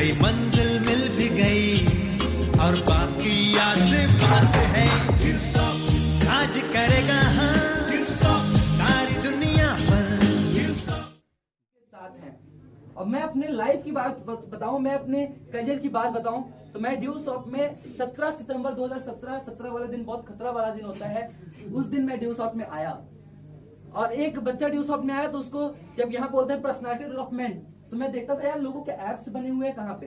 कई मंजिल मिल भी गई और बाकी याद बात है। आज करेगा हाँ सारी दुनिया पर साथ हैं। और मैं अपने लाइफ की बात बताऊं, मैं अपने करियर की बात बताऊं तो मैं ड्यू शॉप में 17 सितंबर 2017 वाला दिन बहुत खतरा वाला दिन होता है। उस दिन मैं ड्यू शॉप में आया और एक बच्चा ड्यू शॉप में आया तो उसको जब यहाँ बोलते हैं पर्सनालिटी डेवलपमेंट, तो मैं देखता था यार लोगों के एप्स बने हुए हैं कहाँ पे।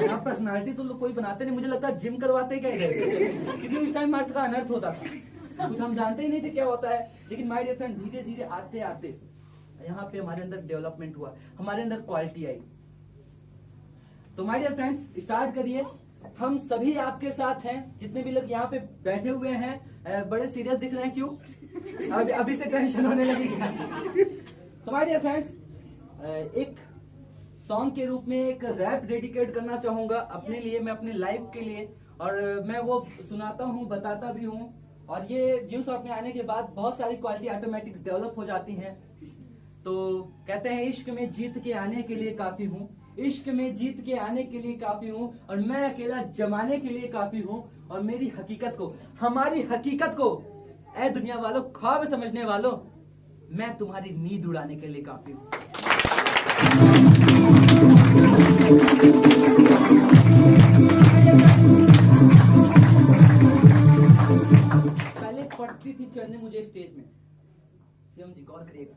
यहाँ पर्सनालिटी तो लोग कोई बनाते नहीं, मुझे लगता है जिम करवाते क्या इधर, क्योंकि उस टाइम मर्द का अनर्थ होता था, कुछ हम जानते ही नहीं थे क्या होता है। लेकिन माय डियर फ्रेंड, धीरे धीरे आते आते यहाँ पे हमारे अंदर डेवलपमेंट हुआ, हमारे अंदर क्वालिटी आई। तो माय डियर फ्रेंड्स, स्टार्ट करिए। हम सभी आपके साथ हैं, जितने भी लोग यहाँ पे बैठे हुए हैं। बड़े सीरियस दिख रहे हैं क्यों? अभी से टेंशन होने लगी क्या? तो माय डियर फ्रेंड्स, एक सॉन्ग के रूप में एक रैप डेडिकेट करना चाहूंगा अपने लिए, मैं अपनी लाइफ के लिए, और मैं वो सुनाता हूँ, बताता भी हूँ। और ये ड्यू शॉप में आने के बाद बहुत सारी क्वालिटी ऑटोमेटिक डेवलप हो जाती हैं। तो कहते हैं इश्क में जीत के आने के लिए काफी हूँ, इश्क में जीत के आने के लिए काफी हूँ, और मैं अकेला जमाने के लिए काफी हूँ। और मेरी हकीकत को, हमारी हकीकत को ऐ दुनिया वालों, ख्वाब समझने वालों, मैं तुम्हारी नींद उड़ाने के लिए काफी हूँ। पहले फटती थी चढ़ने मुझे स्टेज में, सीएम जी गौर करिएगा,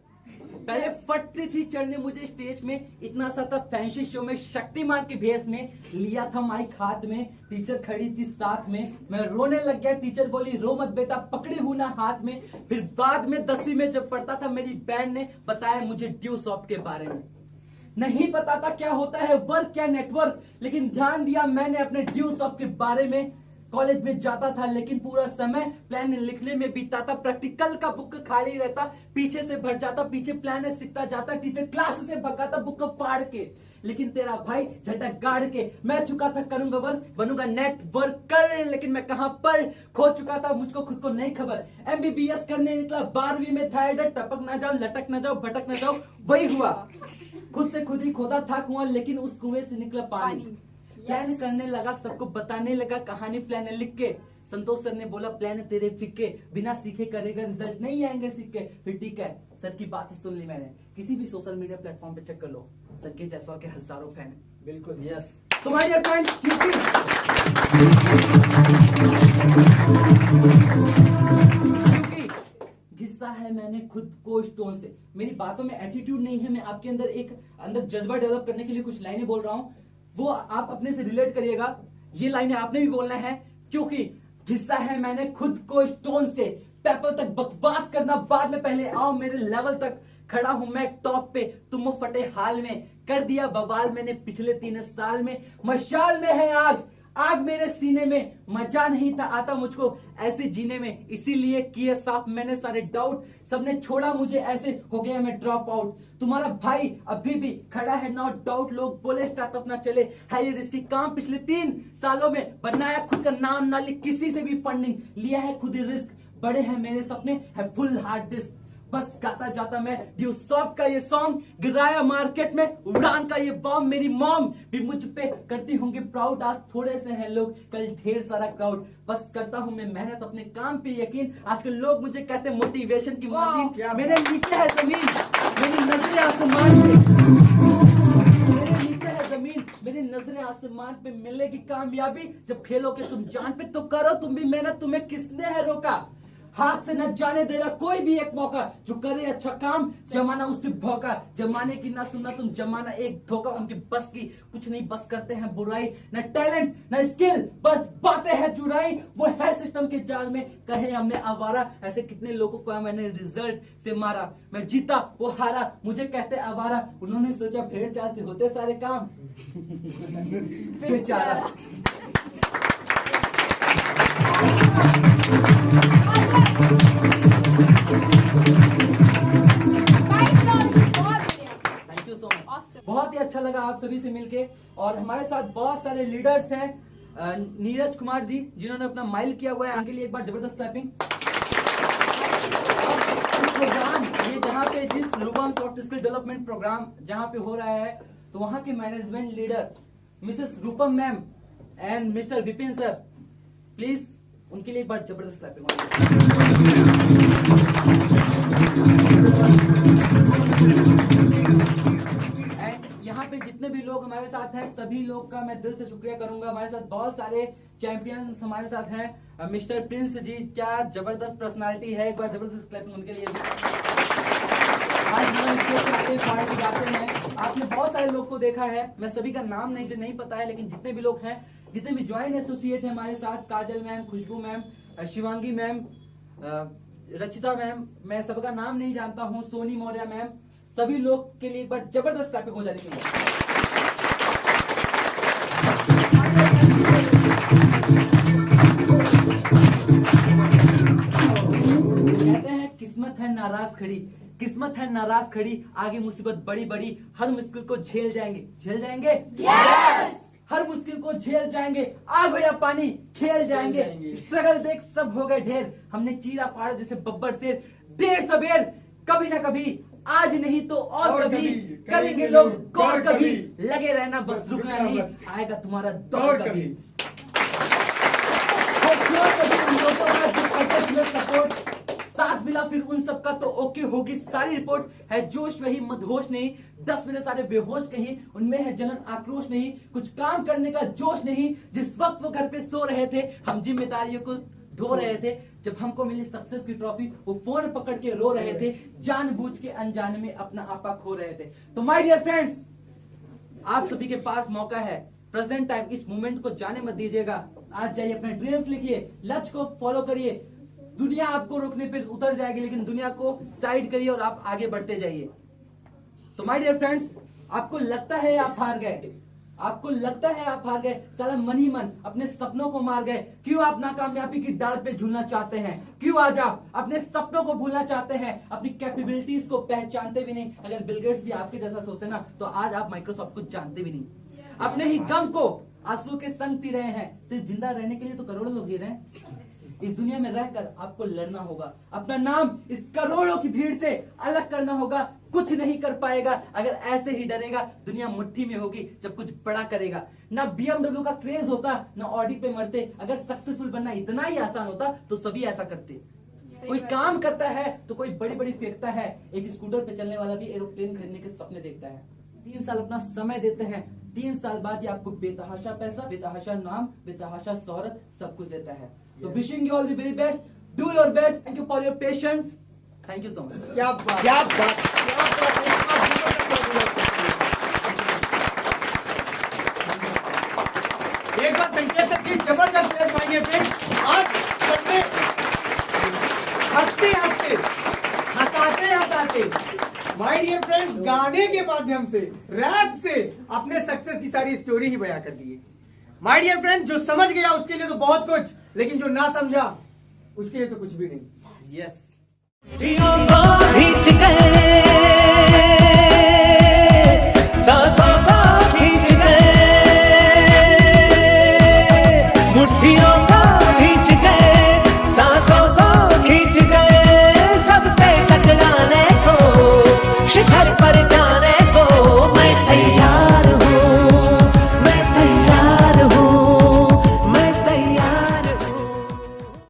पहले फटती थी चढ़ने मुझे स्टेज में, इतना सा था फैंसी शो में, शक्तिमान के भेष में, लिया था माइक हाथ में, टीचर खड़ी थी साथ में, मैं रोने लग गया, टीचर बोली रो मत बेटा, पकड़ी हूं ना हाथ में। फिर बाद में 10वीं में जब पढ़ता था, मेरी बहन ने बताया मुझे ड्यू शॉप के बारे में। नहीं पता था क्या होता है वर्क, क्या नेटवर्क, लेकिन ध्यान दिया मैंने अपने ड्यू शॉप के बारे में। कॉलेज में जाता था लेकिन पूरा समय प्लान लिखने में बीता था, प्रैक्टिकल का बुक खाली रहता, पीछे से भर जाता, पीछे प्लान सीखता जाता, टीचर क्लास से भगाता बुक फाड़ के, लेकिन तेरा भाई झटक गाड़ के। मैं चुका था करूंगा वर्क, बनूंगा नेटवर्कर, लेकिन मैं कहां पर खो चुका था, मुझको खुद को नहीं खबर। MBBS करने निकला 12वीं में था एडर, टपक ना जाओ, लटक ना जाओ, भटक ना जाओ, वही हुआ। खुद से खुद ही खोदा था कुआं, लेकिन उस कुएं से निकला पानी। प्लान करने लगा, सबको बताने लगा कहानी प्लान लिख के। संतोष सर ने बोला प्लान तेरे फिक्के, बिना सीखे करेगा रिजल्ट नहीं आएंगे सिक्के। फिर ठीक है, सर की बात सुन ली मैंने, किसी भी सोशल मीडिया प्लेटफॉर्म पे चेक कर लो, सर के जायसवाल के हजारों फैन हैं। बिल्कुल यस। तुम्हारे फ्रेंड घिसा है मैंने खुद को स्टोन से। मेरी बातों में एटीट्यूड नहीं है, मैं आपके अंदर एक जज्बा डेवलप करने के लिए कुछ लाइनें बोल रहा हूँ, वो आप अपने से रिलेट करिएगा। ये लाइनें आपने भी बोलना है, क्योंकि घिसा है मैंने खुद को स्टोन से। पेपर तक बकवास करना बाद में, पहले आओ मेरे लेवल तक। खड़ा हूं मैं टॉप पे, तुम फटे हाल में, कर दिया बवाल मैंने पिछले 3 साल में। मशाल में है आग, आग मेरे सीने में, मजा नहीं था आता मुझको ऐसे जीने में, इसीलिए किए साफ मैंने सारे डाउट। सबने छोड़ा मुझे ऐसे, हो गया मैं ड्रॉप आउट। तुम्हारा भाई अभी भी खड़ा है नो डाउट, लोग बोले स्टार्टअप ना चले, है ये रिस्की काम। पिछले 3 सालों में बनाया खुद का नाम, ना ली किसी से भी फंडिंग, लिया है खुद ही रिस्क। बड़े हैं मेरे सपने, है फुल हार्ड डिस्क। बस गाता जाता मैं ड्यू शॉप का ये सॉन्ग, गिराया मार्केट में उड़ान का ये बॉम्ब। मेरी मॉम भी मुझ पे करती होंगी प्राउड, आज थोड़े से हैं लोग, कल ढेर सारा क्राउड। बस करता हूं मैं मेहनत, अपने काम पे यकीन, आजकल लोग मुझे कहते हैं मोटिवेशन की मशीन। मेरे नीचे है जमीन, मेरी नजरें आसमान पे, मेरे नीचे है जमीन, मेरी नजरें आसमान पे। मिलेगी कामयाबी जब खेलोगे तुम जान पे, तो करो तुम भी मेहनत, तुम्हें किसने है रोका। हाथ से न जाने देना कोई भी एक मौका, जो करे अच्छा काम जमाना उस पे भौका। जमाने की ना सुनना तुम, जमाना एक धोखा। उनके बस की कुछ नहीं, बस करते हैं बुराई, न टैलेंट न स्किल, बस बातें हैं चुराई। वो है सिस्टम के जाल में, कहे हमें आवारा, ऐसे कितने लोगों को मैंने रिजल्ट से मारा। मैं जीता वो हारा, मुझे कहते आवारा, उन्होंने सोचा भेड़ चाल से होते सारे काम। बेचारा। बहुत ही अच्छा लगा आप सभी से मिलके, और हमारे साथ बहुत सारे लीडर्स हैं। नीरज कुमार जी, जिन्होंने अपना माइल किया हुआ है, उनके लिए एक बार जबरदस्त क्लैपिंग। प्रोग्राम ये जहाँ पे जिस लुबाम सॉफ्ट स्किल डेवलपमेंट प्रोग्राम जहाँ पे हो रहा है, तो वहां के management leader Mrs Rupam ma'am and mister Vipin sir, please उनके लिए एक बार जबरदस्त क्लैपिंग। एंड यहाँ पे जितने भी लोग हमारे साथ हैं सभी लोग का मैं दिल से शुक्रिया करूंगा। हमारे साथ बहुत सारे चैंपियंस हमारे साथ हैं। मिस्टर प्रिंस जी, क्या जबरदस्त पर्सनालिटी है, एक बार जबरदस्त क्लैपिंग उनके लिए। आज पार्टी जाते हैं, आपने बहुत सारे लोग को देखा है, मैं सभी का नाम नहीं पता है, लेकिन जितने भी लोग हैं, जितने भी ज्वाइन एसोसिएट है हमारे साथ, Kajal ma'am, Khushboo ma'am, Shivangi ma'am, Rachita ma'am, मैं सबका नाम नहीं जानता हूं, सोनी मौर्य मैम, सभी लोग के लिए एक बार जबरदस्त क्लैपिंग हो जाने के लिए। कहते हैं किस्मत है नाराज खड़ी, किस्मत है नाराज खड़ी, आगे मुसीबत बड़ी बड़ी, हर मुश्किल को झेल जाएंगे yes! हर मुश्किल को झेल जाएंगे, आग हो या पानी खेल जाएंगे, स्ट्रगल देख सब हो गए ढेर, हमने चीरा फाड़ा जैसे बब्बर शेर, देर सबेर कभी ना कभी, आज नहीं तो और कभी करेंगे लोग गौर कभी, लगे रहना बस रुकना नहीं, आएगा तुम्हारा दौर कभी। सपोर्ट साथ मिला फिर उन सबका तो ओके होगी सारी रिपोर्ट, है जोश वही मदहोश नहीं, 10 मिनट सारे बेहोश कहीं, उनमें है जलन आक्रोश नहीं, कुछ काम करने का जोश नहीं, जिस वक्त वो घर पे सो रहे थे हम जिम्मेदारियों को ढो रहे थे, जब हमको मिली सक्सेस की ट्रॉफी वो फोन पकड़ के रो रहे थे, जानबूझ के अनजाने में अपना आपा खो रहे थे। तो माय डियर फ्रेंड्स, आप सभी के पास मौका है, प्रेजेंट टाइम, इस मोमेंट को जाने मत दीजिएगा, आज जाइए अपने ड्रीम्स लिखिए, लक्ष्य को फॉलो करिए, दुनिया आपको रोकने पे उतर जाएगी, लेकिन दुनिया को साइड करिए और आप आगे बढ़ते जाइए। तो माय डियर फ्रेंड्स, आपको लगता है आप हार गए, आपको लगता है आप हार गए, साला मन ही मन अपने सपनों को मार गए, क्यों आप नाकामयाबी की डाल पे झूलना चाहते हैं, क्यों आज आप अपने सपनों को भूलना चाहते हैं, अपनी कैपेबिलिटीज को पहचानते भी नहीं। अगर बिल गेट्स भी आपके जैसा सोचते ना तो आज आप माइक्रोसॉफ्ट को जानते भी नहीं। अपने ही गम को आंसू के संग पी रहे हैं, सिर्फ जिंदा रहने के लिए तो करोड़ों लोग जी रहे हैं। इस दुनिया में रहकर आपको लड़ना होगा, अपना नाम इस करोड़ों की भीड़ से अलग करना होगा, कुछ नहीं कर पाएगा अगर ऐसे ही डरेगा, दुनिया मुट्ठी में होगी जब कुछ बड़ा करेगा। ना BMW का क्रेज होता, ना ऑडी पे मरते, अगर सक्सेसफुल बनना इतना ही आसान होता तो सभी ऐसा करते। कोई काम करता है तो कोई बड़ी बड़ी फेंकता है, एक स्कूटर पे चलने वाला भी एरोप्लेन खरीदने के सपने देखता है। 3 साल अपना समय देते हैं, 3 साल बाद ये आपको बेतहाशा पैसा, बेतहाशा नाम, बेतहाशा शोहरत सब कुछ देता है। तो wishing you all the very best, do your best, thank you for your patience, thank you so much. क्या बात, क्या बात, क्या एक बार संकेत की जबरदस्त पाएंगे आज सबने हंसते हंसते हंसाते हंसाते माय डियर फ्रेंड्स गाने के माध्यम से, रैप से अपने सक्सेस की सारी स्टोरी ही बयां कर दी है। माय डियर फ्रेंड्स, जो समझ गया उसके लिए तो बहुत कुछ, लेकिन जो ना समझा उसके लिए तो कुछ भी नहीं। यस